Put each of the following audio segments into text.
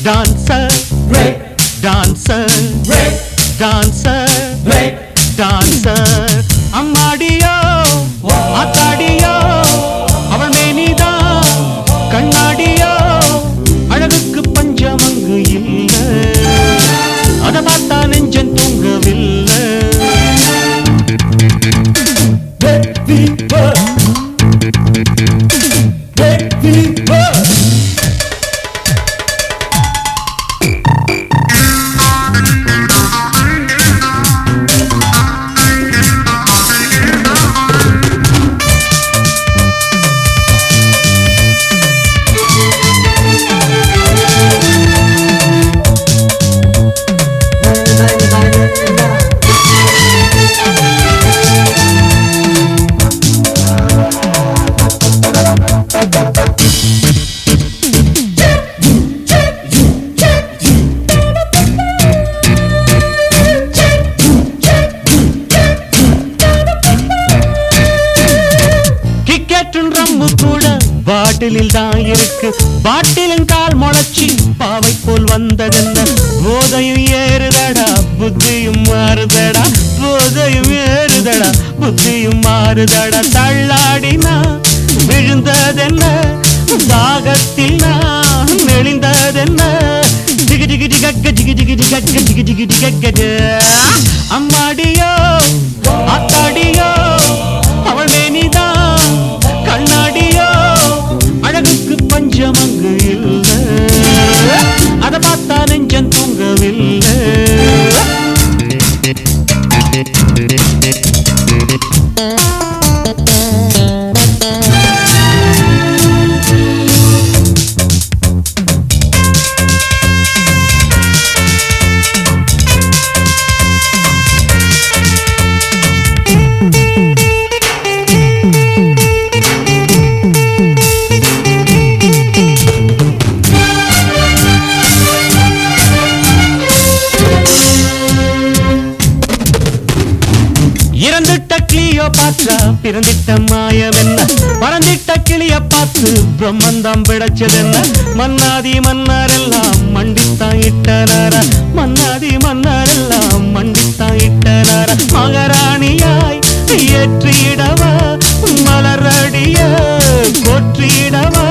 Dancer, break, dancer, break, dancer, break, dancer. அம்மாடியோ ஆத்தாடியோ அவள் மேனிதா கண்ணாடியோ அழகுக்கு பஞ்சமங்கு இல்ல அத பார்த்தா நெஞ்சன் தூங்கவில்லை. பாட்டிலில் தான் இருக்கு பாட்டிலின் கால் முளைச்சி பாவை போல் வந்ததென்ன போதையும் ஏறுதடா புத்தியும் மாறுதடா போதையும் ஏறுதடா புத்தியும் மாறுதடா தள்ளாடினா விழுந்ததென்ன தாகத்தில் நான் நெளிந்ததென்ன ஜிகி ஜிகி ஜிகக்க ஜிகி ஜிகி ஜிகக்க ஜிகி ஜிகி ஜிகக்க அம்மாடியோ ஆத்தாடியோ அவள் மேனிதான் கண்ணாடியோ அழகுக்கு பஞ்சமங்கு இல்ல அத பார்த்தா நெஞ்சன் தூங்கவில்லை. கிளியோபாட்ரா பிறந்திட்ட மாயம் என்ன பறந்திட்ட கிளிய பார்த்து பிரம்மந்தம் பிழைச்சதென்ன மன்னாதி மன்னாரெல்லாம் மண்டித்தான் இட்டனார மன்னாதி மன்னாரெல்லாம் மண்டித்தான் இட்டனார மகாராணியாய் ஏற்றிடவா மலரடிய கோற்றிடவா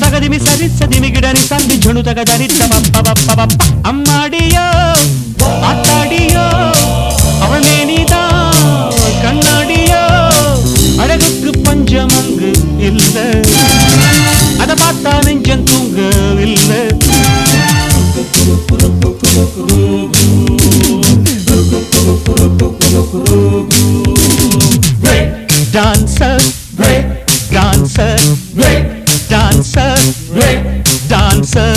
தகதிமி சரி சதிமி கிடனி சந்தி ஜொனு தகதனி தப்ப அம்மாடியோ ஆத்தாடியோ அவள் மேனிதான் கண்ணாடியோ அழகுக்கு பஞ்சமங்கு இல்ல அத பார்த்தா நெஞ்சன் தூங்கவில்லை. Dancer, break, dancer, break, dancer, break, dancer.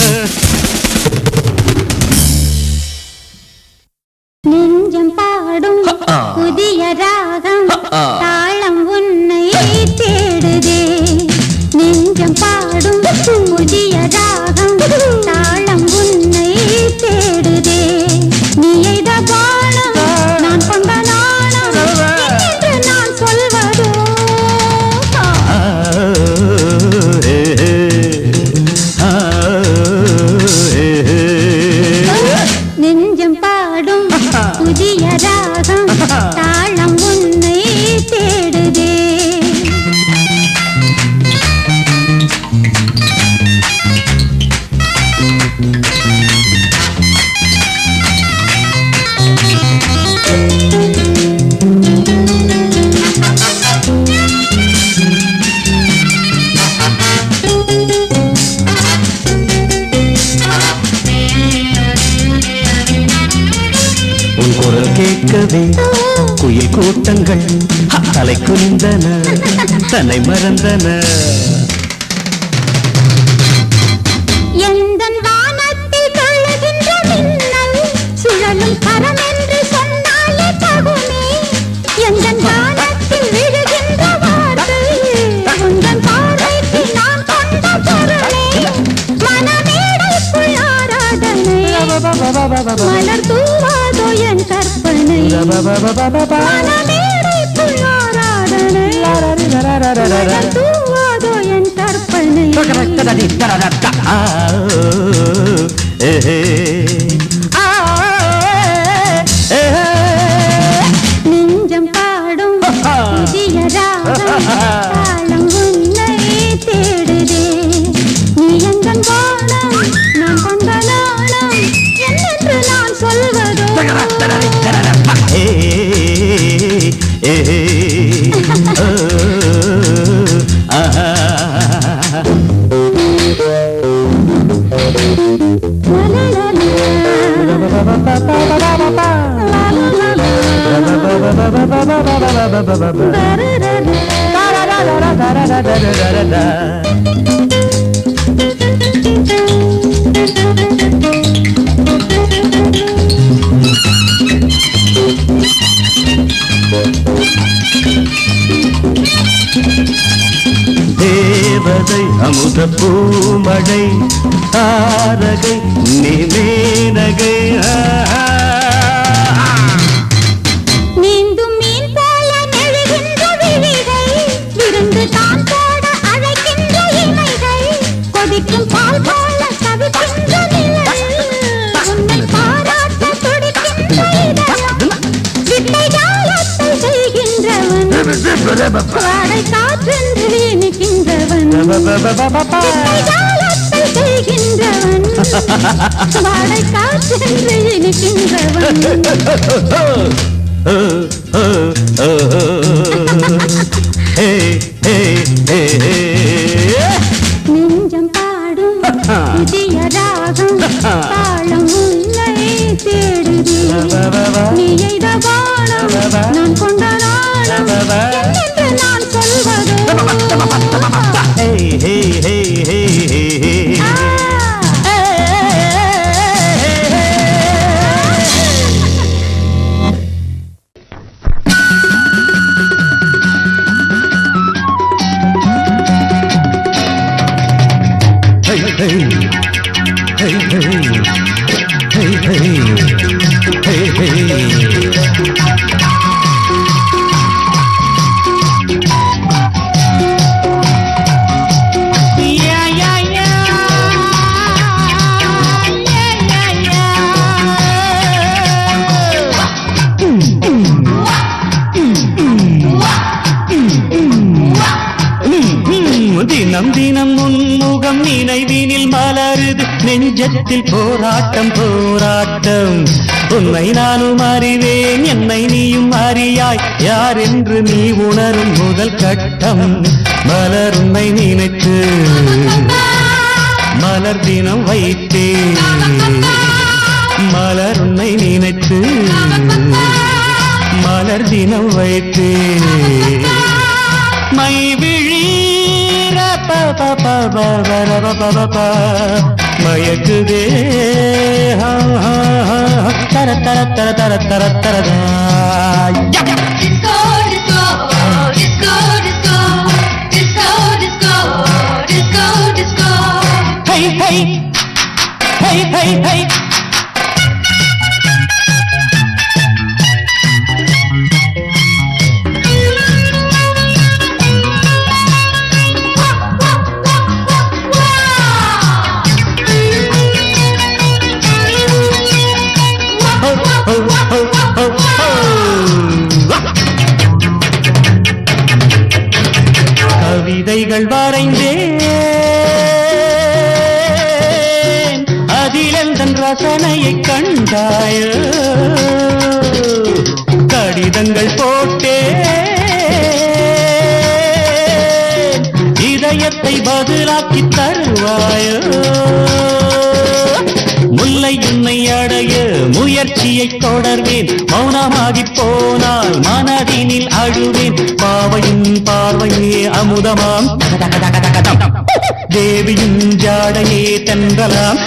குரல் கேட்கவே குயில் கூட்டங்கள் தலை குனிந்தன தன்னை மறந்தன. எந்தன் வானத்தில் தொழுகின்ற மின்னல் சுழலும் கரம் என்று சொன்னாலே தகுமே. எந்தன் வானத்தில் விழுகின்ற வார்த்தை உந்தன் பார்வைக்கு நான் கொண்ட பொருளே. மனமேடைக்குள் ஆராதனை மலர் தூவாதோ என் கற்பனை. மனமேடைக்குள் ஆராதனை மலர் தூவாதோ என் கற்பனை. நெஞ்சம் பாடும் புதிய ராகம் தாளம் உன்னை தேடுதே. நீ எந்தன் வானம் நான் கொண்ட நாணம் என்னென்று நான் சொல்வதோ. தேவதை அமுத பூமழை தாரகை நீ மேனகை. நீந்தும் மீன் போல நெழுகின்ற விழிகள் விருந்து தான் போட அழைக்கின்ற இமைகள் கொதிக்கும் பால் போல தவிக்கின்ற நிலை உன்னை பாராட்ட துடிக்கின்ற இதயம் வித்தை ஜாலத்தை செய்கின்றவன் வாடை காற்றென்று இனிக்கின்றவன் வித்தை ஜாலத்தை செய்கின்றவன் வாடை காற்றென்று இனிக்கின்றவன். நெஞ்சம் பாடும் புதிய ராகம் தாளம் உன்னை தேடுதே. நீ எய்த வானம் நான் கொண்ட நாணம் என்னென்று நான் சொல்வதோ. தினம் தினம் உன்முகம் நினைவினில் மலருது நெஞ்சத்தில் போராட்டம் போராட்டம். உன்னை நானும் அறிவேன் என்னை நீயும் அறியாய் யார் என்று நீ உணரும் முதல் கட்டம். மலர் உன்னை நினைத்து மலர் தினம் வைத்தேன். மலர் உன்னை நினைத்து மலர் தினம் வைத்தேன். மை விழீர மயக்குதே தர தர தர தர தர தரதா. Hey hey hey hey hey. கவிதைகள் வரைந்தேன் அதிலெந்தன் ரசனையை கண்டாயோ. கடிதங்கள் போட்டேன் இதயத்தை பதிலாக்கி தருவாயோ. முல்லை உன்னை அடைய முயற்சி முயற்சியை தொடர்வேன். மௌனமாகி போனால் மனதினில் அழுவேன். பாவையின் பார்வையே அமுதமாம் தேவியின் ஜாடையே தென்றலாம்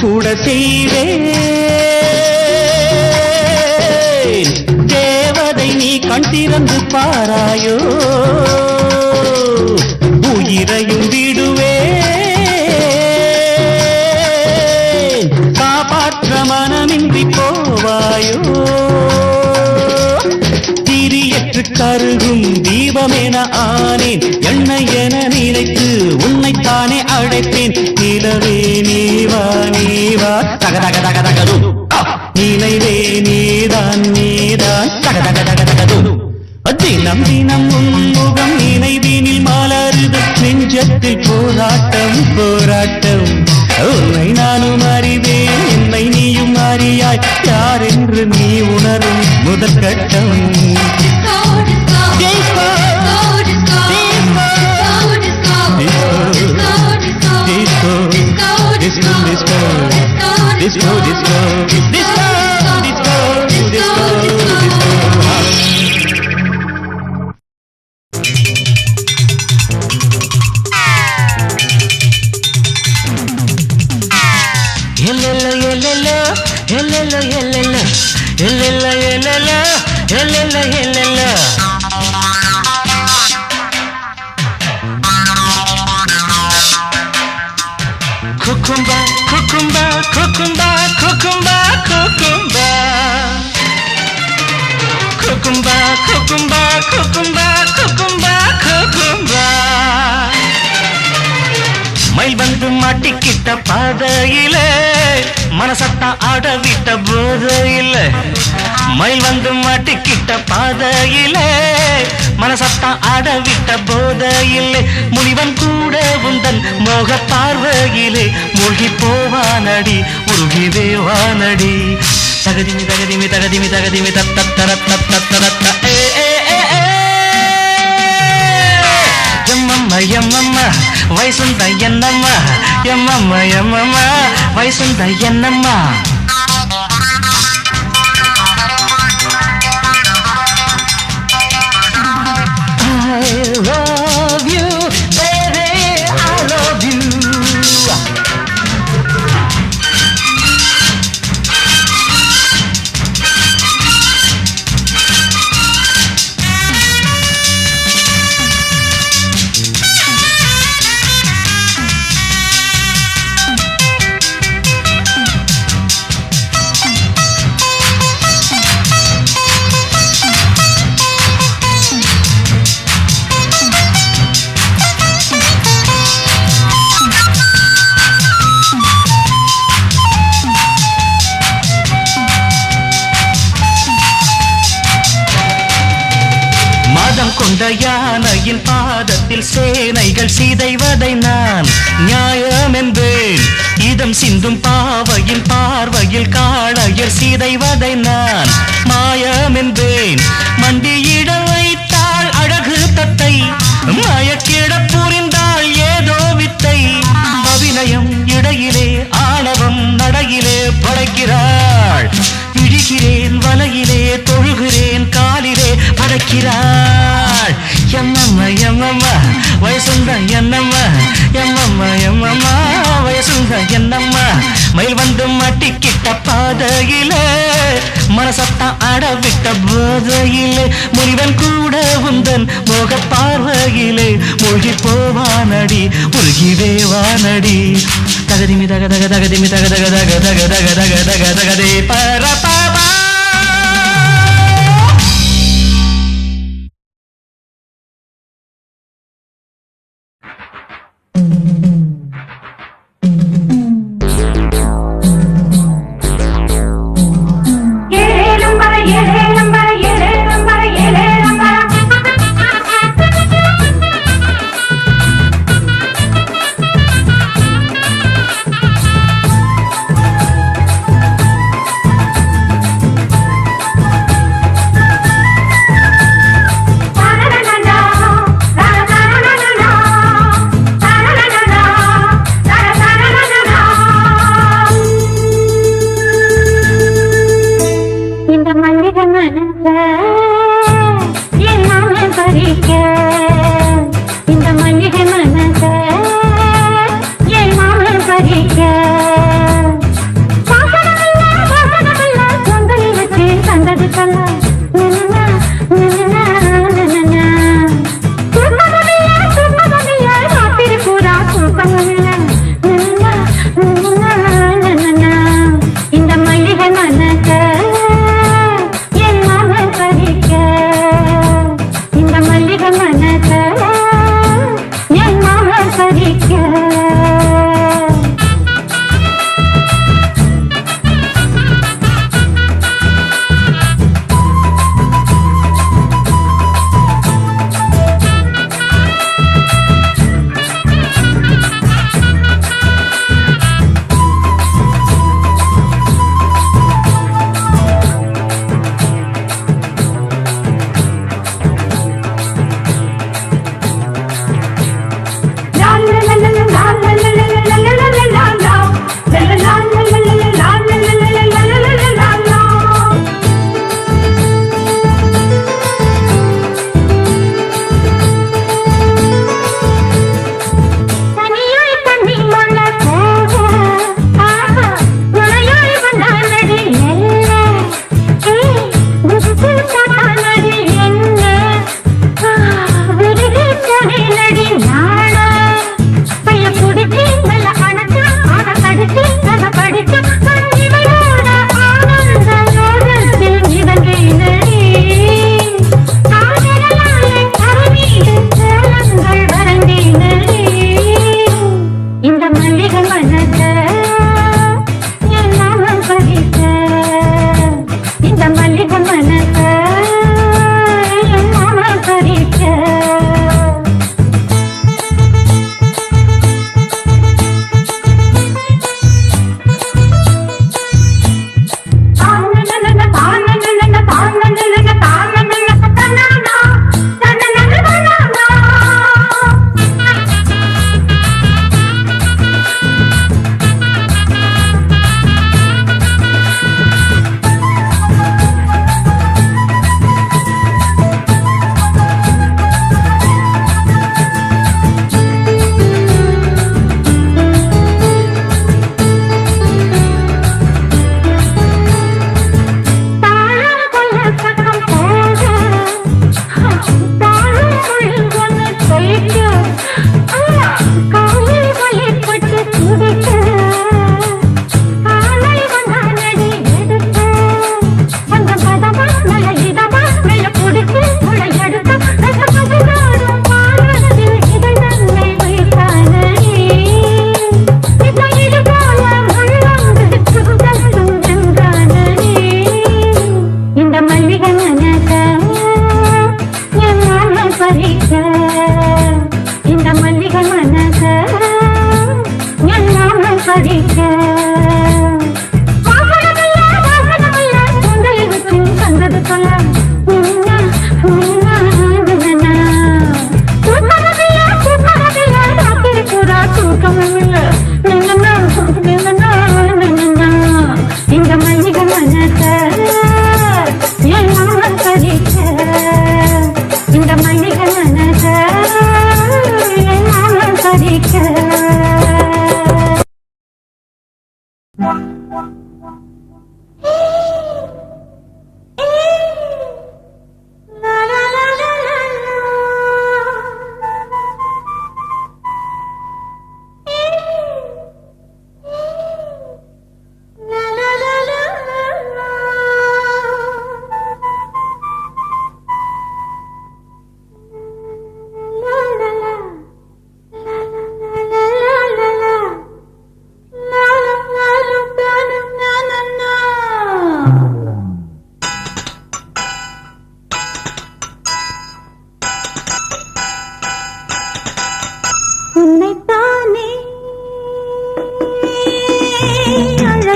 கூட செய்வேன். தேவதை நீ கண் திறந்து பாராயோ, உயிரையும் விடுவேன். காப்பாற்ற மனமின்றி போவாயோ, திரியற்று கருகும் தீபமென ஆனேன். எண்ணெய் என நினைத்து உன்னைத்தானே அழைப்பேன். நிலவே நீவா நீவா தக தக தக தகது, நினைவே நீதான் நீதான் தக தக தக தகது. தினம் தினம் உன்முகம் நினைவினில் மலருது. நெஞ்சத்தில் போராட்டம் போராட்டம். உன்னை நானும் அறிவேன், என்னை நீயும் அறியாய். யார் என்று நீ உணரும் முதல் கட்டம். Disco, disco, disco, disco, disco, disco, disco, disco. Yelelo, yelelo, yelelo, yelelo, yelelo, yelelo, yelelo, yelelo. Cucumba, cucumba, cucumba, cucumba, cucumba. Cucumba, cucumba, cucumba, cucumba, cucumba. மயில் வந்து மாட்டிக்கிட்ட பாதையிலே மனசத்தா ஆடவிட்ட போதையில. மயில் வந்து மாட்டிக்கிட்ட பாதையிலே மனசத்தா ஆடவிட்ட போதையிலே. முனிவன் கூட உந்தன் மோக பார்வையிலே மூழ்கி போவானடி உருகிவே வானடி. தகதிமி தகதிமி தகதிமி தகதிமி தத்தர தத்தரத்த. எம்மம்மா எம்மம்மா வயசுந்த என்னம்மா, எம்மம்மா எம்மம்மா வயசுந்த என்னம்மா. I love you, baby, I love you. கொண்ட யானையின் பாதத்தில் சேனைகள் சிதைவதை நான் நியாயம் என்பேன். இதம் சிந்தும் பாவையின் பார்வையில் காளையர் சிதைவதை நான் மாயம் என்பேன். மண்டியிட வைத்தாள் அழகு தத்தை, மயக்கிட புரிந்தாள் ஏதோ வித்தை. அபிநயம் இடையிலே ஆணவம் நடையிலே படைக்கிறாள். இழிகிறேன் வலையிலே தொழுகிறேன் காலிலே படைக்கிறாள். எம்மம்மா எம்மம்மா வயசுந்த என்னம்மா, எம்மம்மா எம்மம்மா வயசுந்த என்னம்மா. மயில் வந்து மாட்டிக்கிட்ட பாதையிலே மனசத்தான் அடவிட்ட போதையிலே முனிவன் கூட உந்தன் மோக பார்வையிலே மூழ்கி போவானடி முருகிவே வானடி தகதிமி தக தக தகதிமி தக தக தக தக தக தக தக தகதே பரபா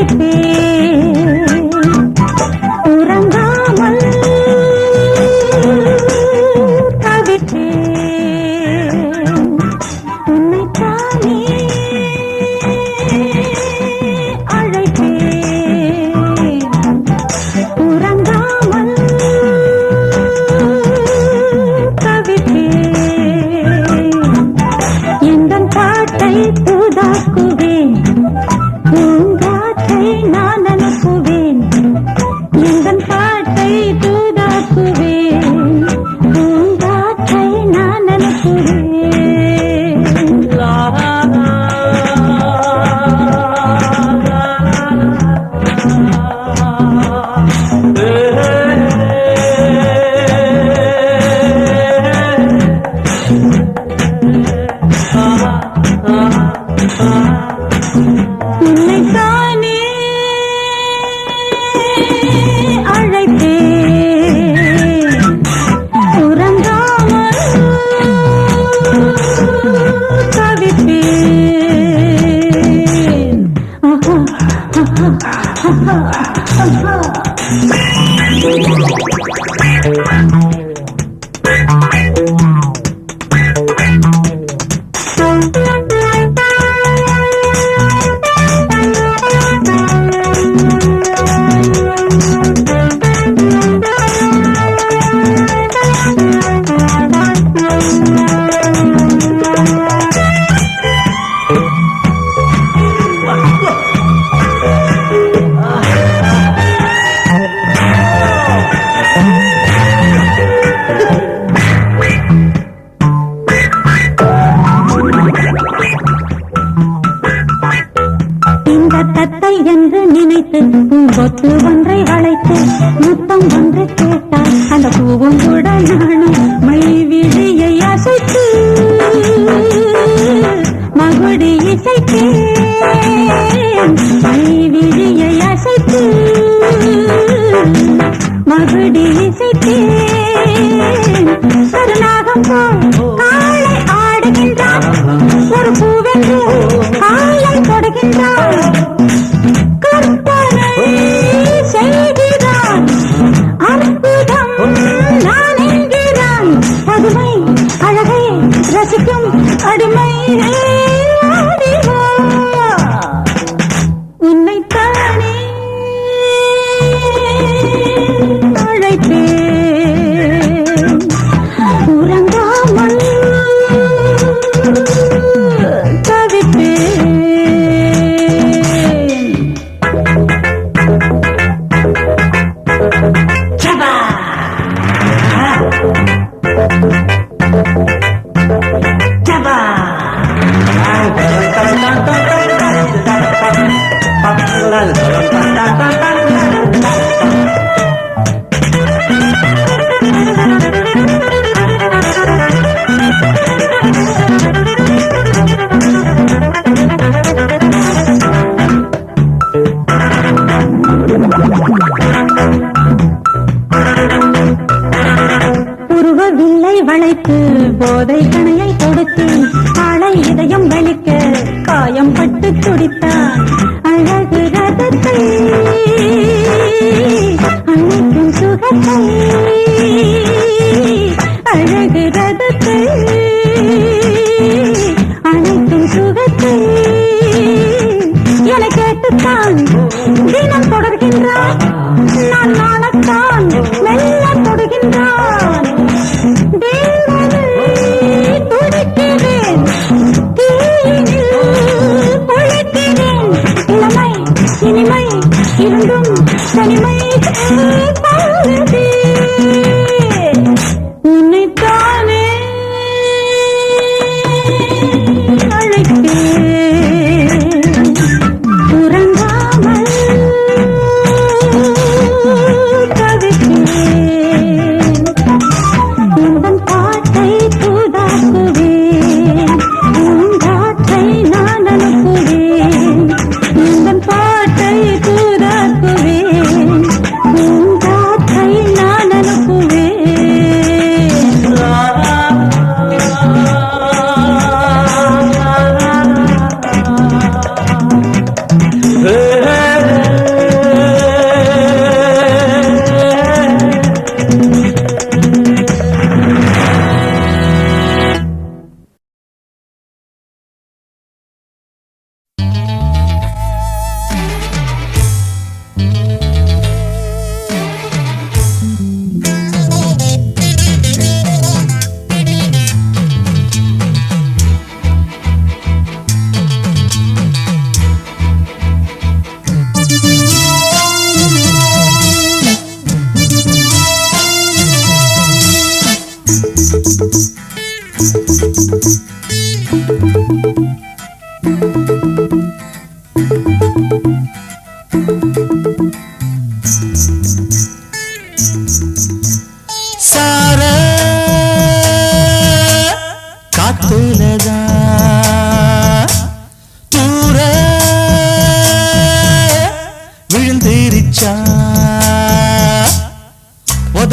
அழைப்பேன் உறங்காமல் தவிப்பேன் உன்னைத்தானே அழைப்பேன் உறங்காமல் தவிப்பேன் எந்தன் பாட்டை தூதாக்குவேன் பூங்காற்றை நான் அனுப்புவேன் எந்தன் பாட்டை தூதாக்குவேன் பூங்காற்றை நான் அனுப்புவேன் உன்னைத்தானே அழைப்பேன் உறங்காமல் தவிப்பேன் இந்த தத்தை என்று நினைத்து பூங்கொத்து ஒன்றை வளைத்து முத்தம் ஒன்று கேட்டால் அந்த பூவும் கூட நானும் மை விழியை அசைத்து மகுடி இசைத்தேன் மை விழியை அசைத்து மகுடி இசைத்தேன் கருநாகம் போல் காலை ஆடுகின்றான் ஒரு பூவென்று காலை தொடுகின்றான் கற்பனை செய்கிறான் அற்புதம் நான் என்கிறான் பதுமை அழகை ரசிக்கும் அடிமை ஆடிவா உன்னைத்தானே அழைப்பேன் உறங்காமல் தவிப்பேன் உருவவில்லை வளைத்து போதை கணையை கொடுத்து ஆளை இதயம் வலிக்க காயம் பட்டு துடித்தான் அழகு ரதத்தை அழைக்கும் சுகத்தை அழகு ரதத்தை அழைக்கும் சுகத்தை என கேட்டுத்தான் தினம் தொடர்கின்றான் நான் நாணத்தான் மெல்ல தொடுகின்றான் துடிக்கிறேன் தீயினில் பொழிக்கிறேன் இளமை இனிமை இருந்தும் தனிமை பாருதே உன்னைத்தானே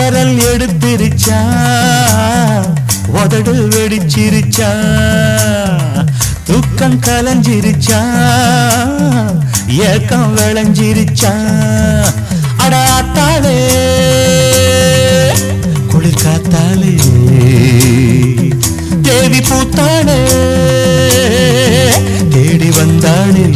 பதறல் எடுத்திருச்சா உதடு வெடிச்சிருச்சா தூக்கம் கலஞ்சிருச்சா ஏக்கம் விளைஞ்சிருச்சா அடாத்தாலே குளிர் காத்தாலே தேவி பூத்தாளே தேடி வந்தாளே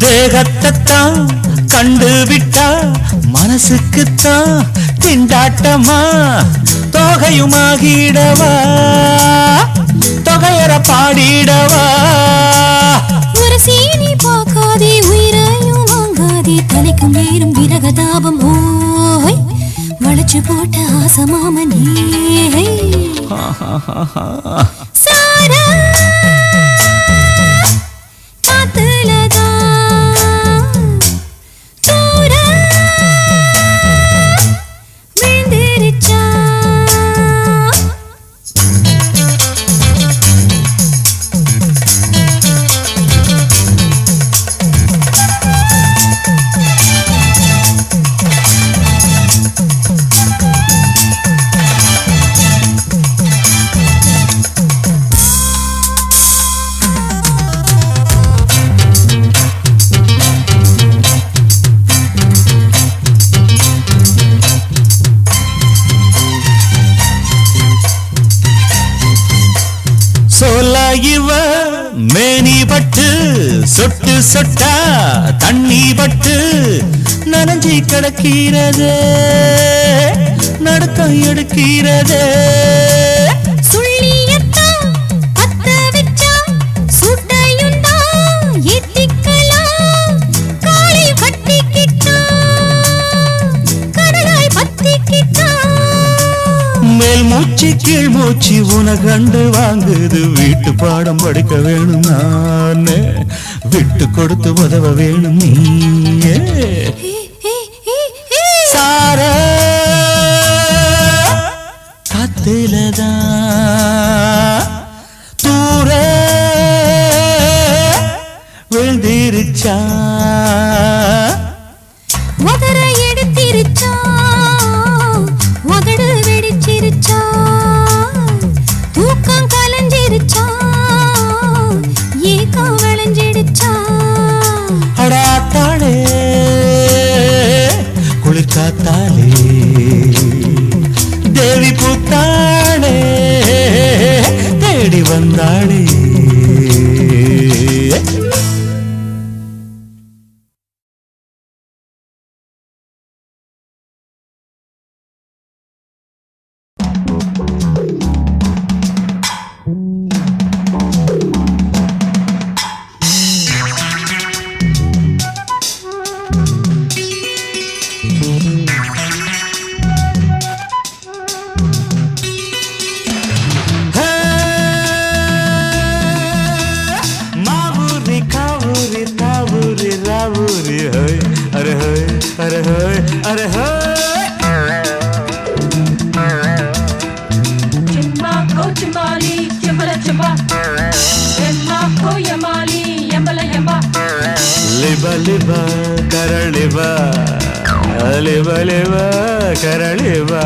தேகத்தான் கண்டு விட்டா மனசுக்குத்தான் திண்டாட்டமா தொகையுமாகிடவா தொகையற பாடிடவா ஒரு சீனி பார்க்காதே உயிரையும் வாங்காதே தலைக்கும் நேரும் விரகதாபம் ஓய் வளைச்சு போட்ட ஆசமாமனே சாரா இவ மேனி பட்டு சொட்டு சொட்டா தண்ணி பட்டு நனைஞ்சி கிடக்கிறதே நடுக்கம் எடுக்கிறதே மேல் மூச்சு கீழ் மூச்சு உன கண்டு வாங்குது வீட்டு பாடம் படிக்க வேணும் நானே விட்டு கொடுத்து உதவ வேணும் நீயே சார காத்திலதா தூர விழுந்திருச்சா எடுத்திருச்சா உதடு வெடிச்சிருச்சா தூக்கம் கலஞ்சிருச்சா ஏக்கம் விளைஞ்சிடுச்சா அடாத்தாளே குளிர் காத்தாலே தேவி பூத்தாளே தேடி வந்தாளே अरे होय अरे होय अरे होय चिम्मा को चिम्माली चिम्बला चिम्बा चिम्मा को यमाली यम्बला यम्बा लिबा लिबा करलिबा लिबा लिबा करलिबा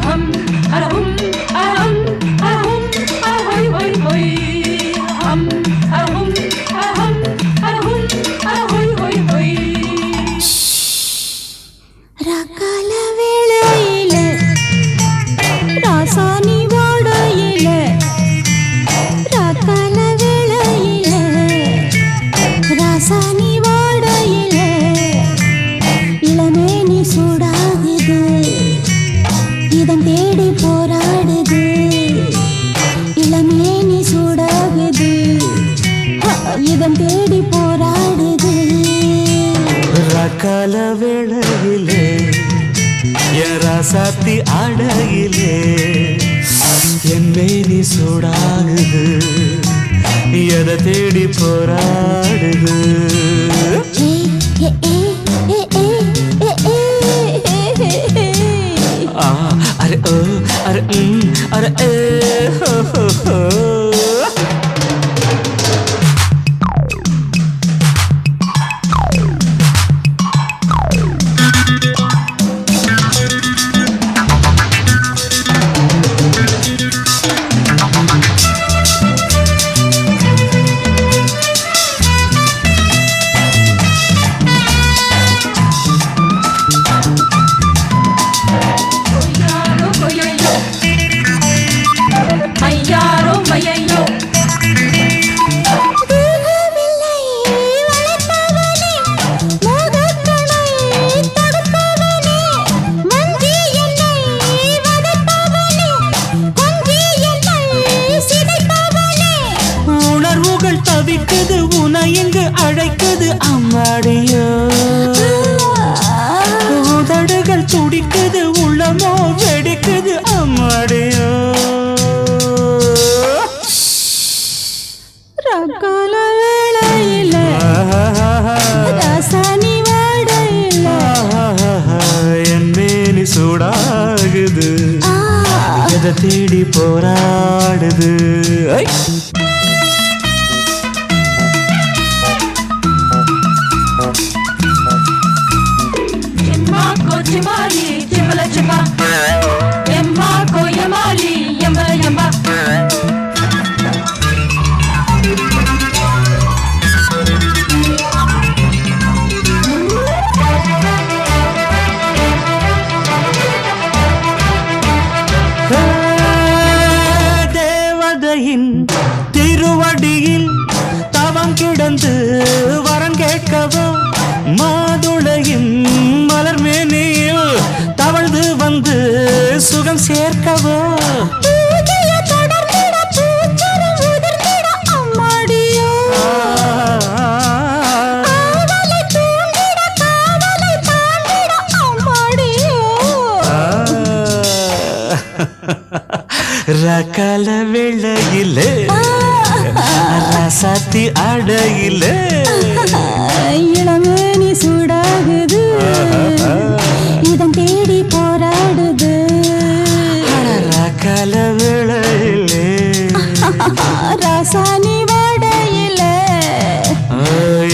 हम अरहुम अरहुम अरहुम अरहोय होय होय ராக்கால வேளையில ராசானி வாடையில ராக்கால வேளையில ராசானி வாடையில இளமேனி சூடாகுது இதன் தேடி போராடுது இளமேனி சூடாகுது இதன் தேடி போராடுது ராக்கால வேளையிலே என் ராசாத்தி ஆடையிலே என் மேனி சூடாகுது எதை தேடி போராடுது ஆ அரே ஓ அரே அரே ஏ ஹோ ஹோ ஹோ மையாரோ மையையோ உணர்வுகள் தவிக்குது உன எங்கு அழைக்குது அம்மாடியோ உதடுகள் துடிக்குது உள்ளமோ வெடிக்குது அம்மாடியோ ராக்கால வேளையில ராசானி வாடையில என் மேனி சூடாகுது எதை தேடி போராடுது ஐ! எம்மாக்கோ சிமாலி சிம்பல சிம்பா எம்மாக்கோ யமாலி எம்பல எம்பா தேவதையின் திருவடியில் தவம் கிடந்து வரம் கேட்கவோ மாதுளையின் மலர் மேனியில் தவழ்ந்து வந்து சுகம் சேர்க்கவோ ரகால வெள்ளையிலே ரசாத்தி அடையிலே இளமேனி சூடாகுது இதன் தேடி போராடுது ரகால வெள்ளையிலே ராசானி வாடையில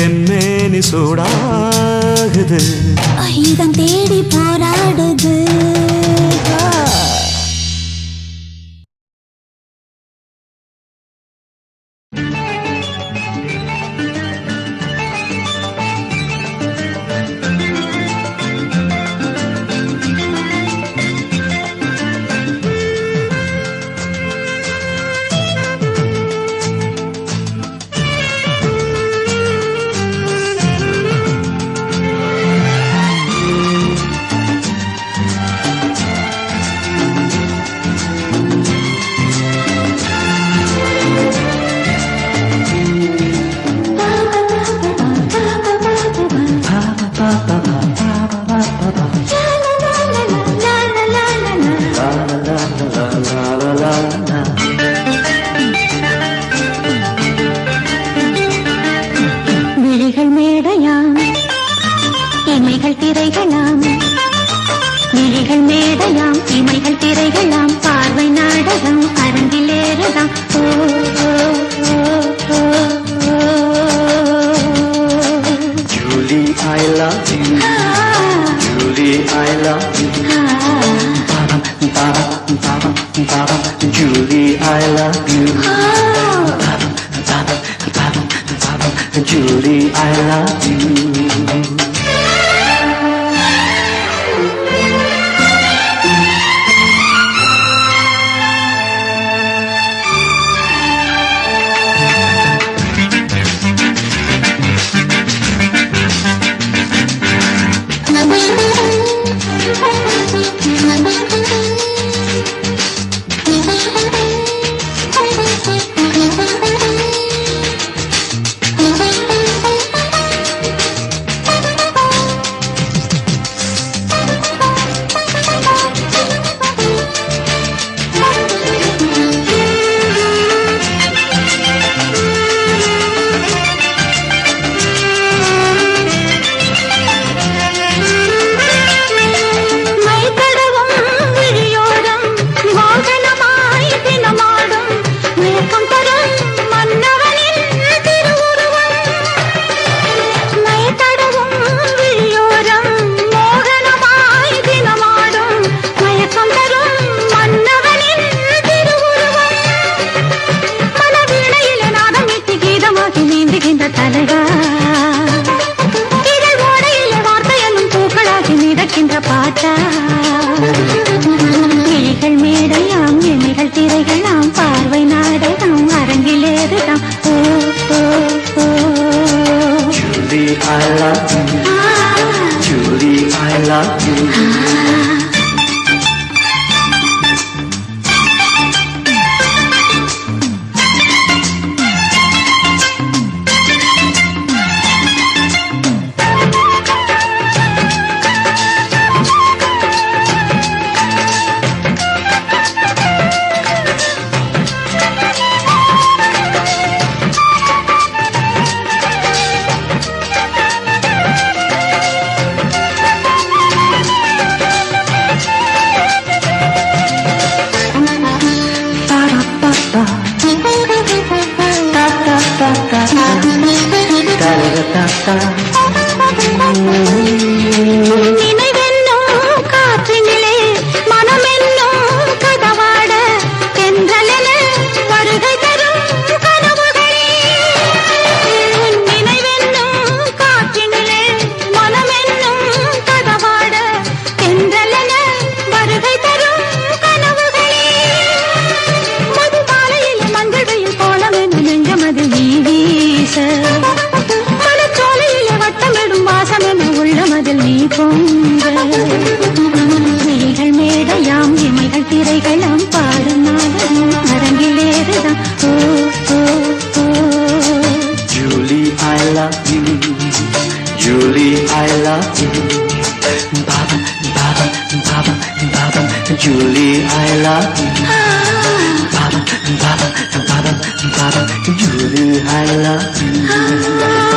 என் மேனி சூடாகுது இதன் தேடி போராடுது விழிகள் மேடையாம் இமைகள் திரைகளாம் விழிகள் மேடையாம் இமைகள் திரைகளாம் பார்வை நாடகம் அரங்கில் ஏறதாம் Julie, I love you. Julie, I love you. Julie, I love you. Julie, I love you. கேட்டா கிளிகள் மேடையாம் எமைகள் திரைகளாம் பார்வை நாடகம் அரங்கிலேறுதாம் ஓ ஓ ஓ Julie, I love you. Julie, I love you. நினைவென்னும் காற்றினிலே மனமென்னும் கதவாட தென்றலென வருகை தரும் கனவுகளே நினைவென்னும் காற்றினிலே மனமென்னும் கதவாட தென்றலென வருகை தரும் கனவுகளே மதுபாலையில் மஞ்சள் வெயில் கோலமென நெஞ்சமது நீ வீச உள்ளமதில் நீ பொங்க கிளிகள் மேடையாம் இமைகள் திரைகளாம் பாடும் நாடகம் அரங்கிலேறுதான் ஓ ஓ ஓ Julie, I love you. Julie, I love you. Baba, Baba, Baba, Baba. Julie, I love you. Baba, Baba, Baba, Baba. Julie, I love you.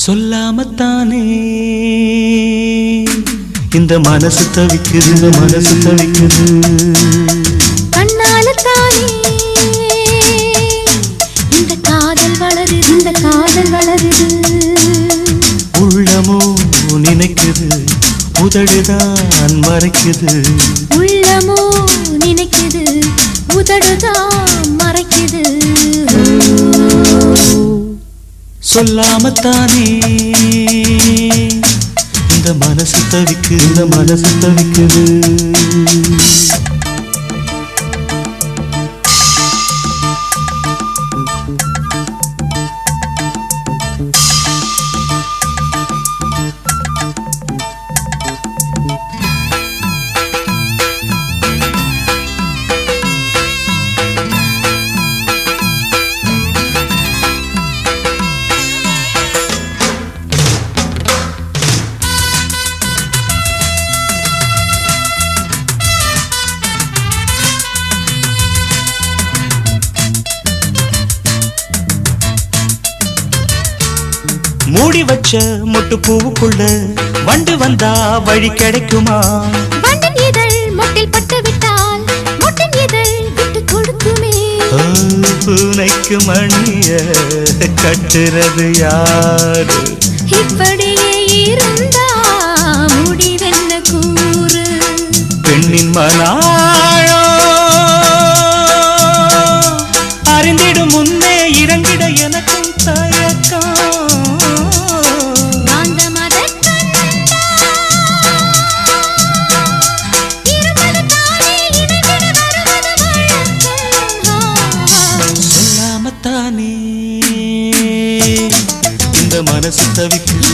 சொல்லாமத்தானே இந்த மனசு தவிக்குது கண்ணாலத்தானே இந்த காதல் வளருது உள்ளமோ நினைக்குது உதடுதான் மறைக்குது உள்ளமோ நினைக்குது உதடுதான் மறைக்குது சொல்லாமத்தானே இந்த மனசு தவிக்குது மூடி வச்ச மொட்டு பூவுக்குள்ள வண்டு வந்தா வழி கிடைக்குமா வண்டின் இதழ் மொட்டில் பட்டு விட்டால் மொட்டின் இதழ் விட்டு கொடுக்குமே பூனைக்கு மணிய கட்டுறது யாரு இப்படியே இருந்தா முடிவென்ன கூறு பெண்ணின் மனாழோ அறிந்திடும் முன்னே இறங்கிட எனக்கும் தயக்கம் சொல்லாமத்தானே இந்த மனசு தவிக்குது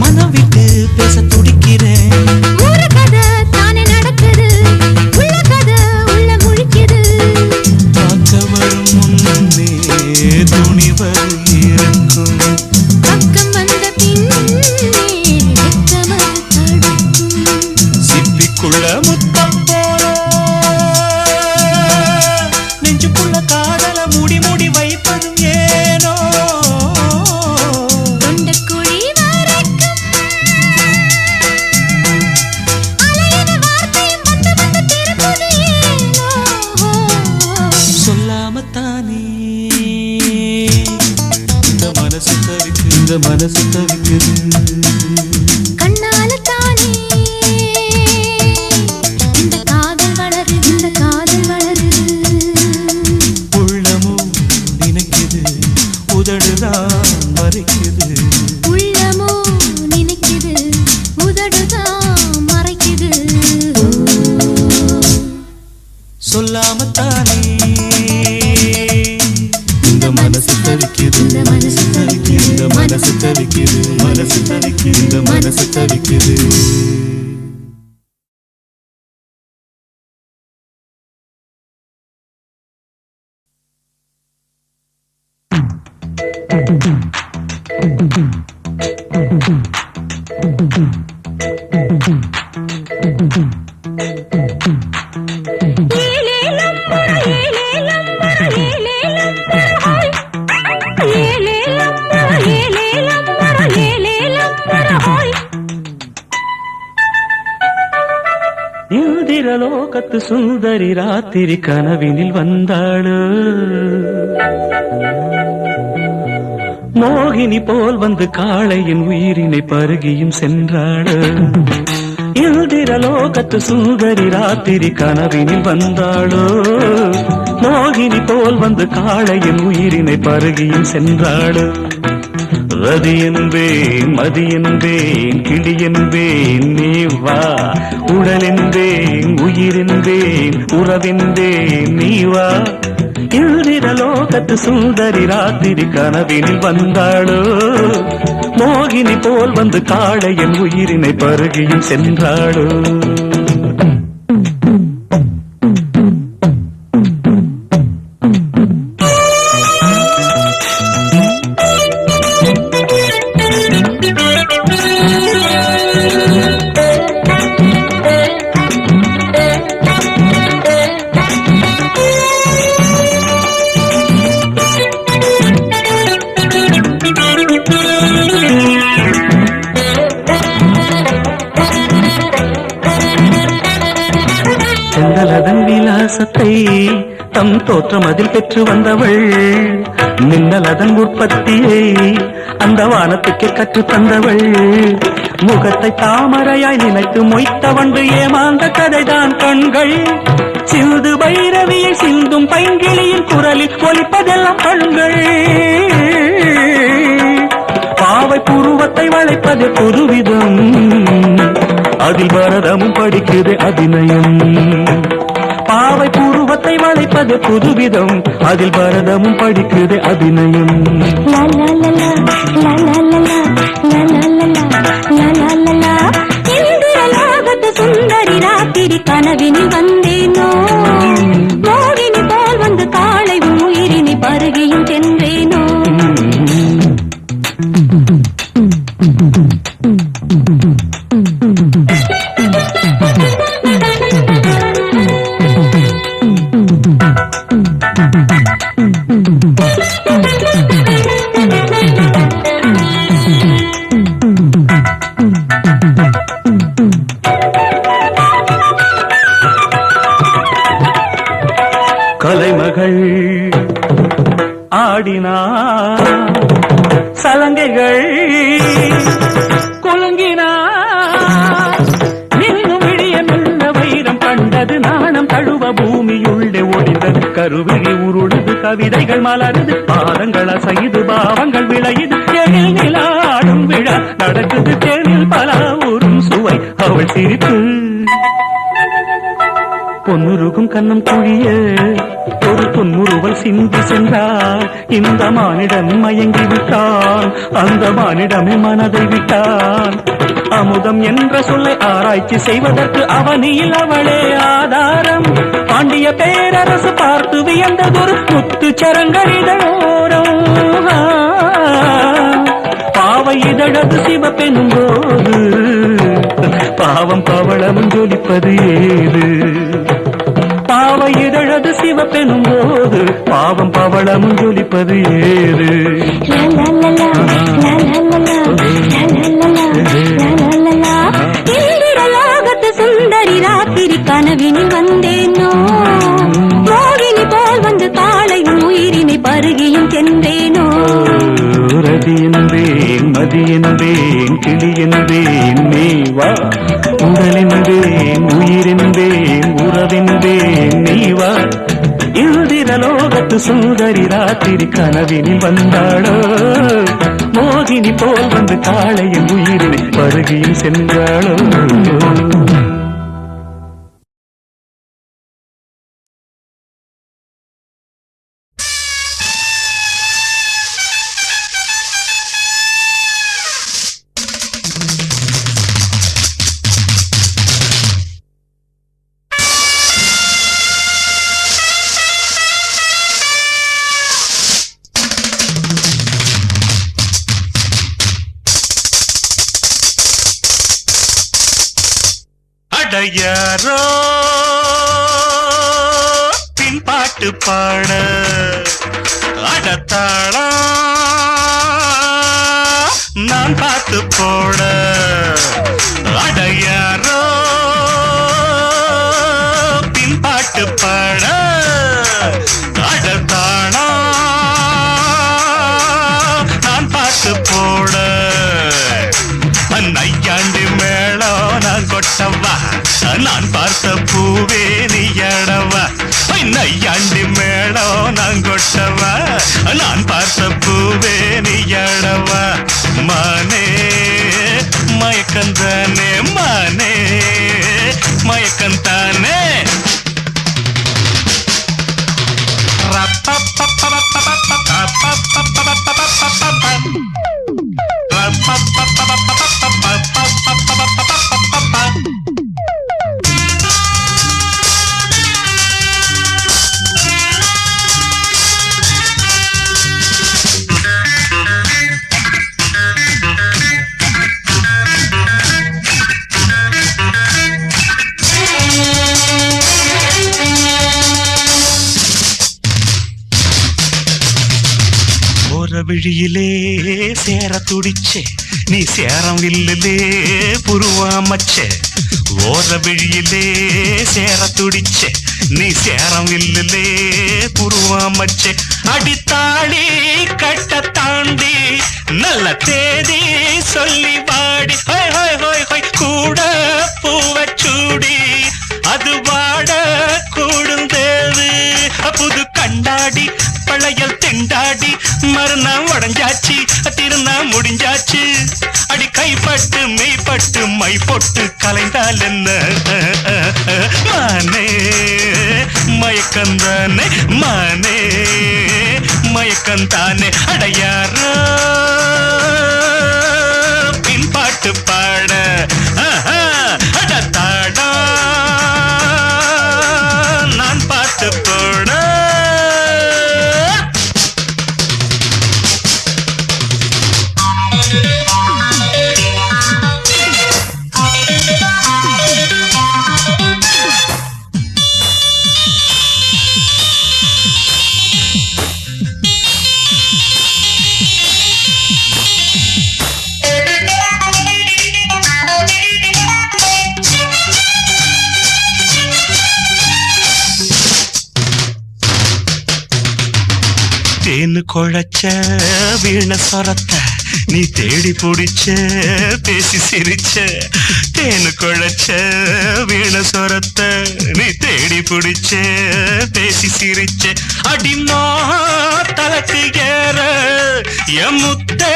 மனம் விட்டு பேச துடிக்கிறேன். ஒரு கதை தானே நடக்குது, உள்ள கதை உள்ள முழிக்குது. பார்க்க வரும் முன்னே துணிவர் இருக்கும், பக்கம் வந்த பின்னே வெட்கமது தடுக்கும். சிப்பிக்குள்ள முத்தம் போல நெஞ்சுக்குள்ள காதல மூடி மூடி வைப்பதும் ஏனோ. தொண்டக்குழி வரைக்கும் அலையின வார்த்தையும் வந்து வந்து திரும்புது ஏனோ. சொல்லாமத்தானே இந்த மனசு தவிக்கு, இந்த மனசு தவிக்குது. கண்ணால தானே இந்த காதல் வளருது, இந்த காதல் வளருது. உள்ளமோ நினைக்குது, உதடுதான் மறைக்குது. உள்ளமோ நினைக்குது, உதடுதான் மறைக்குது. சொல்லாமத்தானே இந்த மனசு தவிக்குது, இந்த மனசு தவிக்குது, இந்த மனசு தவிக்குது, மனசு தவிக்குது, இந்த மனசு தவிக்குது. இந்திரலோகத்து சுந்தரி ராத்திரி கனவினில் வந்தாளு, மோகினி போல் வந்து காளையின் உயிரினை பருகியும் சென்றாளு. இந்திரலோகத்து சுந்தரி ராத்திரி கனவினில் வந்தாளோ, மோகினி போல் வந்து காளையின் உயிரினை பருகியும் சென்றாளு. ரதி என்பேன், மதி என்பேன், கிளி என்பேன், நீ வா. உடல் என்பேன், உயிர் என்பேன், உறவென்பேன், நீ வா. இந்திரலோகத்து சுந்தரி ராத்திரி கனவினில் வந்தாளோ, மோகினி போல் வந்து காளையின் உயிரினை பருகியும் சென்றாளோ. செந்தலதன் விலாசத்தை தம் தோற்றம் அதில் பெற்று வந்தவள், மின்னலதன் உற்பத்தியை அந்த வானத்துக்கே கற்று தந்தவள். முகத்தை தாமரையாய் நினைத்து மொய்த்தவண்டு ஏமாந்த கதைதான் கண்கள். சிந்து பைரவியை சிந்தும் பைங்கிளியின் குரலில் ஒலிப்பதெல்லாம் கண்கள். பாவை புருவத்தை வளைப்பது புதுவிதம், அதில் பரதமும் படிக்குது அபிநயம். பாவை புருவத்தை வளைப்பது புதுவிதம், அதில் பரதமும் படிக்குது அபிநயம். சுந்தரி ராத்திரி கனவினில் வந்தேனோ, மோகினி போல் வந்து காளை உயிரினி பருகியும் சென்றேனோ. கலைமகள் ஆடினார், சலங்கைகள் குலுங்கினார். இன்னும் விடிய மெல்ல வைரம் கண்டது, நாணம் தழுவ பூமியுள்ளே ஒளிந்தது. கருவிழி உருளுது, கவிதைகள் மலருது, பாதங்கள் அசைது, பாவங்கள் விளையுது. தேனில் நிலாடும் விழா நடக்குது, தேனில் பல ஊரும் சுவை அவள் சிரிப்பு. பொன்னுருகும் கண்ணம் குழிய ஒரு பொன்முறுவல் சிந்தி சென்றார். இந்த மானிடன் மயங்கி விட்டான், அந்த மானிடமே மனதை விட்டான். அமுதம் என்ற சொல்லை ஆராய்ச்சி செய்வதற்கு அவனில் அவளே ஆதாரம். பாண்டிய பேரரசு பார்த்து வியந்ததொரு முத்து சரங்கரிதோரம். பாவை இதழது சிவப்பெனும் போது பாவம் பவளமும் ஜொலிப்பது ஏது? பாவை இதழது சிவப்பெனும் போது பாவம் பவளமும் ஜொலிப்பது ஏது? சுந்தரி ராத்திரி கனவினில் வந்தேனோ, மோகினி போல் வந்து காளையும் உயிரினை பருகியும் சென்றேனோ. ரதி என்பேன் மதி என்பேன் கிளி என்பேன் நீவா, உடல் என்பேன் உயிர் என்பேன் உறவென்பேன் நீவா. இந்திரலோகத்து சுந்தரி ராத்திரி கனவினில் வந்தாளோ, மோகினி போல் வந்து காளையின் உயிரினை பருகியும் சென்றாளோ. யாரோ பின்பாட்டு பாட அடத்தாளா நான் பார்த்து போட. அடையாரோ பின்பாட்டு பாட அடத்தாளா நான் பார்த்து போட. நையாண்டு மேளம் நான் கொட்டவா, நான் பார்த்த பூவே நீயடவா. நையாண்டு மேளம் நான் கொட்டவா, நான் பார்த்த பூவே நீயடவா. மானே மயக்கந்தானே, மானே மயக்கந்தானே. விழியிலே சேர துடிச்சே, நீ சேரம் வில்லிலே புருவாமச்சே. ஓர விழியிலே சேர துடிச்சே, நீ சேரம் வில்லிலே புருவாமச்சே. அடித்தாடி கட்ட தாண்டி நல்ல தேதி சொல்லி பாடி. ஹோய் ஹோய் ஹோய் ஹோய் கூட பூவச்சூடி அது வாட கூடுந்தேது. புது கண்டாடி பழையல் திண்டாடி மறுநாள் உடஞ்சாச்சு, திருநா முடிஞ்சாச்சு. அடி கைப்பட்டு மெய்ப்பட்டு மை பொட்டு கலைந்தால் என்ன? மானே மயக்கந்தானே, மானே மயக்கந்தானே. அடையாரோ பின்பாட்டு பாட அடத்தாடா நான் பார்த்து போட. தேனு குழைச்ச வீண சொரத்த நீ தேடி பிடிச்ச பேசி சிரிச்ச. தேனு குழைச்ச வீண சொரத்த நீ தேடி பிடிச்ச பேசி சிரிச்ச. அடிமா தலக்கு ஏற என் முத்தே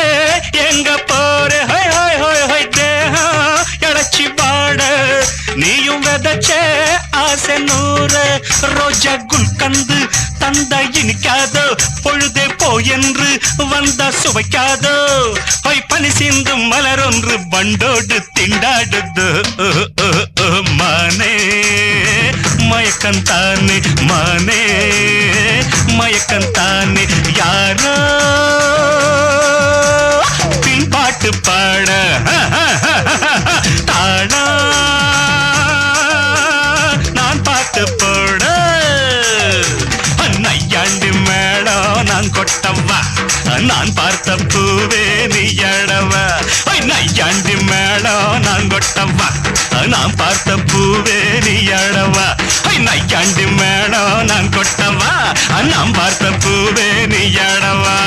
எங்க போற? ஹோய் ஹோய் ஹோய் ஹோய் தேகம் இழைச்சி பாட. நீயும் விதைச்ச ஆசை 100 வந்தா சுவைக்காதோ போய் பனி சிந்தும் மலர் ஒன்று பண்டோடு திண்டாடுது மானே மயக்கந்தானே மானே மயக்கந்தானே யாரோ பின்பாட்டு பாட தாடா நான் பாட்டு போட நையாண்டி மேடம் நான் கொட்டவா நான் பார்த்த பூவே நீ எடவா நையாண்டி மேடம் நான் கொட்டவா நான் பார்த்த பூவே நீ எடவா நையாண்டி மேடம் நான் கொட்டவா நான் பார்த்த பூவே நீ எடவா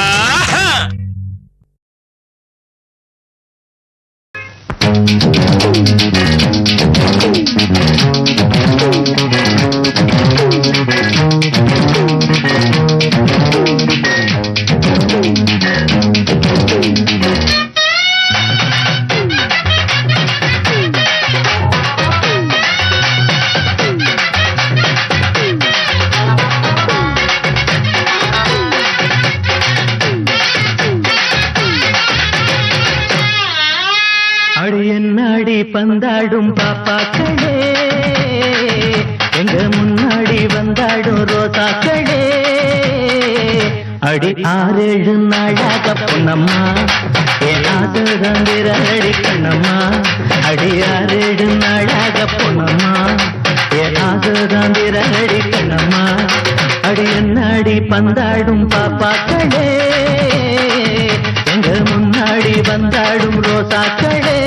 அடி பந்தாடும் பாப்பாக்களே எங்க முன்னாடி வந்தாடும் ரோசாக்களே அடி 6-7 நாளாக பொன்னம்மா ஏனாதிரடி கண்ணம்மா அடி 6-7 நாளாக பொன்னம்மா ஏனாதிரடி கண்ணம்மா அடி என்னாடி பந்தாடும் பாப்பாக்களே எங்க முன்னாடி வந்தாடும் ரோசாக்களே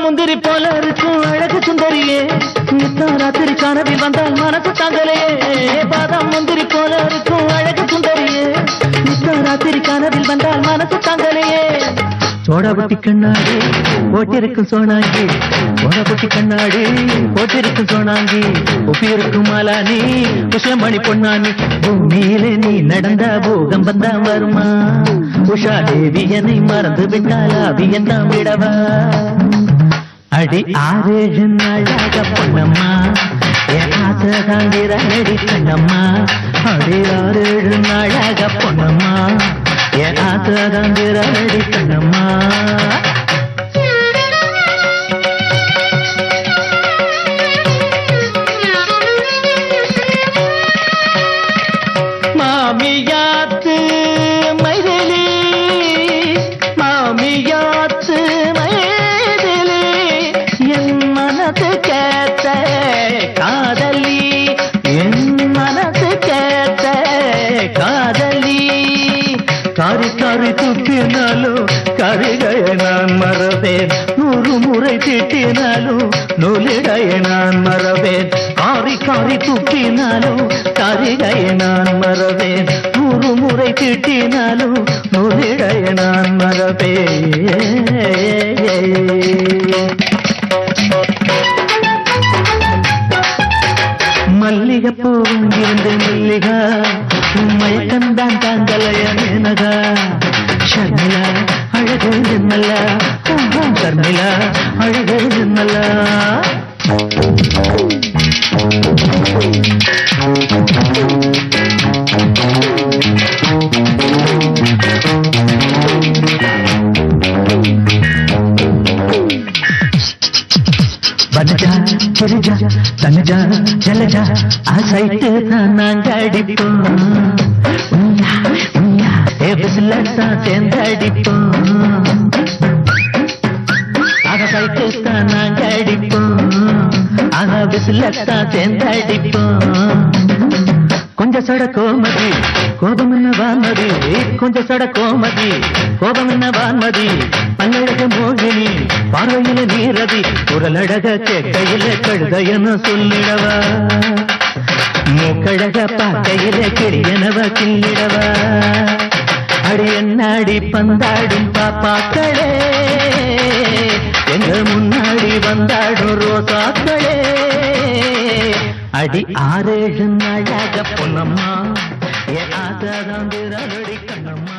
முந்திரி போல இருக்கும் அழகு சுந்தரியே ராத்திரி கனவில் வந்தால் மனசு தாங்கலே பாதாம் முந்திரி போல இருக்கும் அழகு சுந்தரியே ராத்திரி கனவில் வந்தால் மனசு தாங்கலையே சோடாபுட்டி கண்ணாடி போட்டிருக்கும் சோனாங்கி சோடாபுட்டி கண்ணாடி போட்டிருக்கும் சோனாங்கி ஒப்பியிருக்கும் மாலானி உஷமணி பொன்னானி பூமியிலே நீ நடந்த பூகம்பம் தான் வருமா உஷா தேவி என்னை மறந்து விட்டால் அவியன் தான் விடவா அடி 6-7 நாளாக பொன்னம்மா ஏனாதிரடி கண்ணம்மா அடி 6-7 நாளாக பொன்னம்மா ஏனாதிரடி கண்ணம்மா மாமியாத்து மைதிலி மாமியாத்து மனசு கேட்ட காதலி என் மனசு கேட்ட காதலி காரி காரி துப்பினாலும் கரிகைய நான் மறவேன் 100 முறை திட்டினாலும் நூலிடைய நான் மறவேன் காரி காரி துப்பினாலும் கரிகைய நான் மறவேன் 100 முறை திட்டினாலும் நூலிடைய நான் மறவேன் மல்லிகைப்பூ இருந்து மல்லிகா மயக்கந்தான் தாங்கலைய மேனகா ஷர்மிளா அழகு நிர்மலா ஷர்மிளா அழகு நிர்மலா வனஜா கிரிஜா தனுஜா ஜலஜா ஆசைட்டு நாங்க அடிப்போம் விசிலத்தான் சேர்ந்து அடிப்போம் ஆசைட்டு நாங்க அடிப்போம் விசிலத்தான் சேர்ந்து அடிப்போம் கொஞ்சம் சட கோமதி கோபம் என்ன வான்மதி கொஞ்சம் சட கோமதி கோபம் என்ன வான்மதி பல்லழக மோகினி பார்வையில நீரதி குரலழக கேட்கையில கழுதையன சொல்லிடவா மூக்கழக பார்க்கையில கிளியனவ கிள்ளிடவா அடி என்னாடி பந்தாடும் பாப்பாக்களே எங்க முன்னாடி வந்தாடும் ரோசாக்களே அடி 6-7 நாளாக பொன்னம்மா என் ஆசாதான் திரளடி கண்ணம்மா.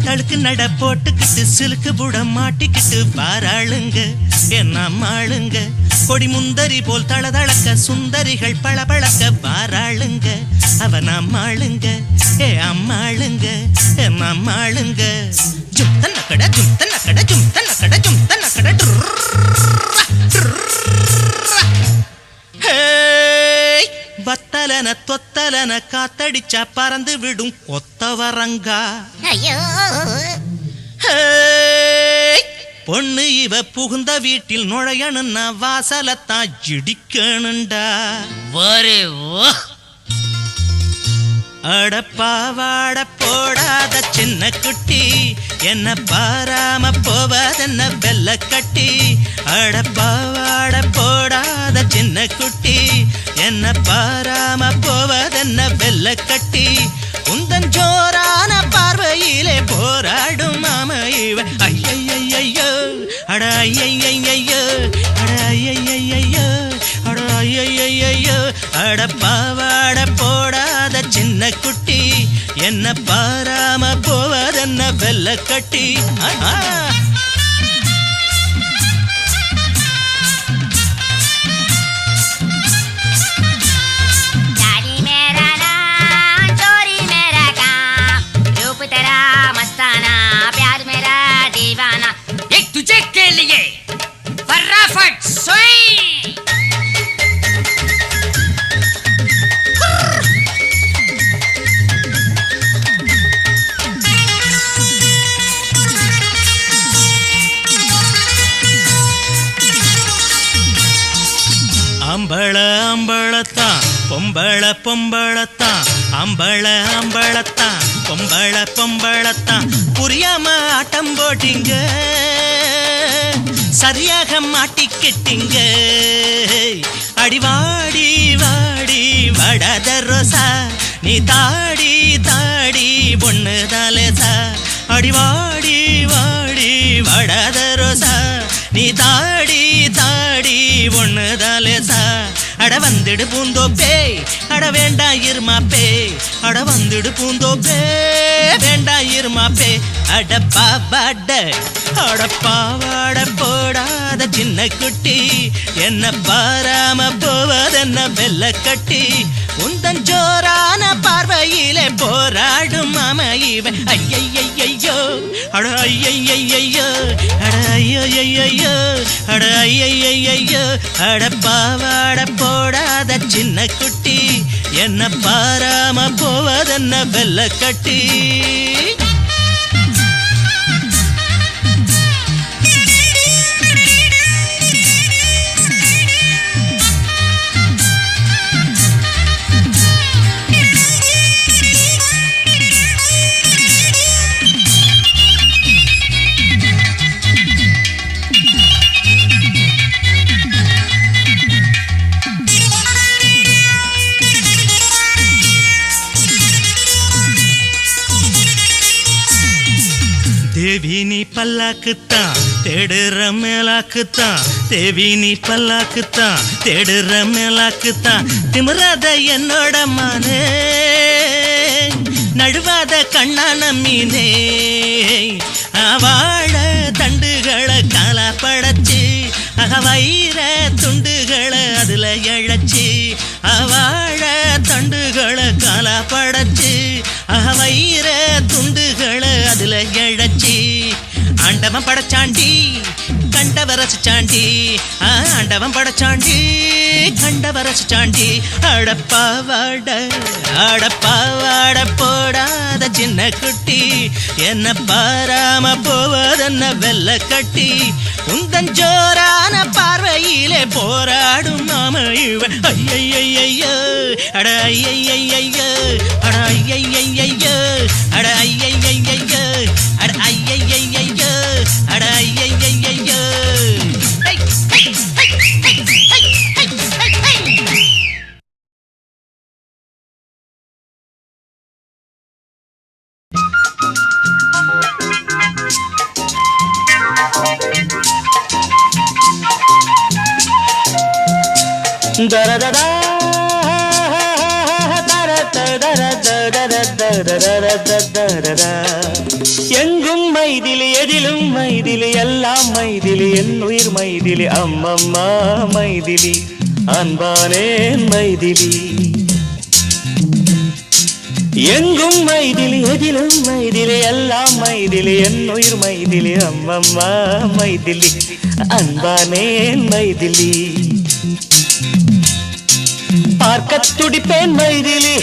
தழுக்கு நட போட்டுக்கிட்டு சிலுக்கு புட மாட்டிக்கிட்டு பாராளுங்க என்ன அம்மாளுங்க கொடி முந்தரி போல் தளதளக்க சுந்தரிகள் பளபளக்க பாராளுங்க அவன் அம்மாளுங்க ஏ அம்மாளுங்க என் அம்மாளுங்க ஜும் தன்ன கட ஜும் தன்ன கட ஜும் தன்ன கட ஜும் தன்ன கட வத்தலன தொத்தலன காத்தடிச்சா பறந்து விடும் கொத்தவரங்கா பொண்ணு இவ புகுந்த வீட்டில் நுழையணுன்னா வாசலத்தான் இடிக்கணுண்டா வரே ஓ அடப்பாவாட போடாத சின்ன குட்டி என்ன பாராம போவதென்ன வெள்ள கட்டி அடப்பாவாட போடாத சின்ன குட்டி என்ன பாராம போவதென்ன வெள்ள கட்டி உந்தன் ஜோரான பார்வையிலே போராடும் மாமைவ ஐயையையோ அட ஐயையையோ அட ஐயையையோ அட ஐயையையோ அடப்பாவாட போடாத சின்ன குட்டி என்ன பாராம போவதென்ன வெள்ள கட்டி அம்பள அம்பளத்தான் பொம்பள பொம்பளத்தான் அம்பள அம்பளத்தான் பொம்பள பொம்பளத்தான் புரியாம ஆட்டம் போட்டீங்க சரியாக மாட்டிக்கிட்டீங்க அடிவாடி வாடி வடாத ரோசா நீ தாடி தாடி பொண்ணு தாலேசா அடிவாடி வாடி வடாத ரோசா நீ தாடி தாடி ஒண்ணு தாலேசா அட வந்துடு பூந்தோப்பே அட வேண்டாம் இருமாப்பே அட வந்துடு பூந்தோப்பே வேண்டாம் இருமாப்பே அட பாவாட அட பாவாட போடாத சின்ன குட்டி என்ன பாராம போவதென்ன வெள்ள கட்டி உந்தன் ஜோரான பார்வையிலே போராடும் மாமைவன் ஐயையையோ அட ஐயையையோ அட ஐயையையோ அட ஐயையையோ அட பாவாட போடாத சின்ன குட்டி என்ன பாராம போவதென்ன வெள்ள கட்டி தேவி நீ பல்லாக்குத்தான் தேடுற மேலாக்குத்தான் தேவி நீ பல்லாக்குத்தான் தேடுற மேலாக்குத்தான் திமிராத என்னோட மானே நழுவாத கண்ணான மீனே வாழ தண்டுகளை காலா படைச்சு வயிற துண்டுகளை அதுல இழைச்சி வாழ தண்டுகளை காலா படைச்சு வயிற துண்டுகளை அதுல இழைச்சி ஆண்டவன் படைச்சாண்டி கண்டவரசிச்சாண்டி ஆண்டவன் படைச்சாண்டி கண்டவரசிச்சாண்டி அடப்பாவாட அடப்பாவாட போடாத சின்ன குட்டி என்ன பாராம போவதென்ன வெள்ள கட்டி உந்தன் ஜோரான பார்வையிலே போராடும் மாமைவன் ஐயையையோ அட ஐயையையோ அட ஐயையையோ அட ஐயையையோ அட ஐயையையோ அட ஐயையையோ தரதரா எங்கும் மைதிலி எதிலும் மைதிலி எல்லாம் மைதிலி என் உயிர் மைதிலி அம்மம்மா மைதிலி அன்பானேன் மைதிலி எங்கும் மைதிலி எதிலும் மைதிலி எல்லாம் மைதிலி என் உயிர் மைதிலி அம்மம்மா மைதிலி அன்பானேன் மைதிலி பார்க்கத் துடிப்பேன் மைதிலி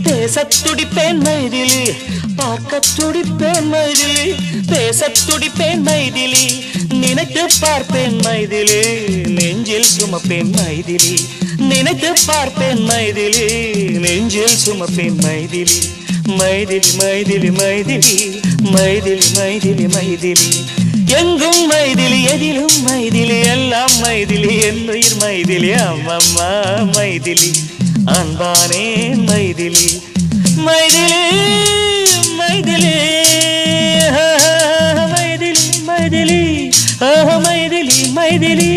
பேசத் துடிப்பேன் மைதிலி பார்க்கத் துடிப்பேன் மைதிலி பேசத் துடிப்பேன் மைதிலி நினைத்து பார்ப்பேன் மைதிலி நெஞ்சில் சுமப்பேன் மைதிலி நினைத்து பார்ப்பேன் மைதிலி நெஞ்சில் சுமப்பேன் மைதிலி மைதிலி மைதிலி மைதிலி மைதிலி மைதிலி மைதிலி எங்கும் மைதிலி எதிலும் மைதிலி எல்லாம் மைதிலி என் உயிர் மைதிலி அம்மம்மா மைதிலி அன்பானே மைதிலி மைதிலி மைதிலி மைதிலி மைதிலி மைதிலி மைதிலி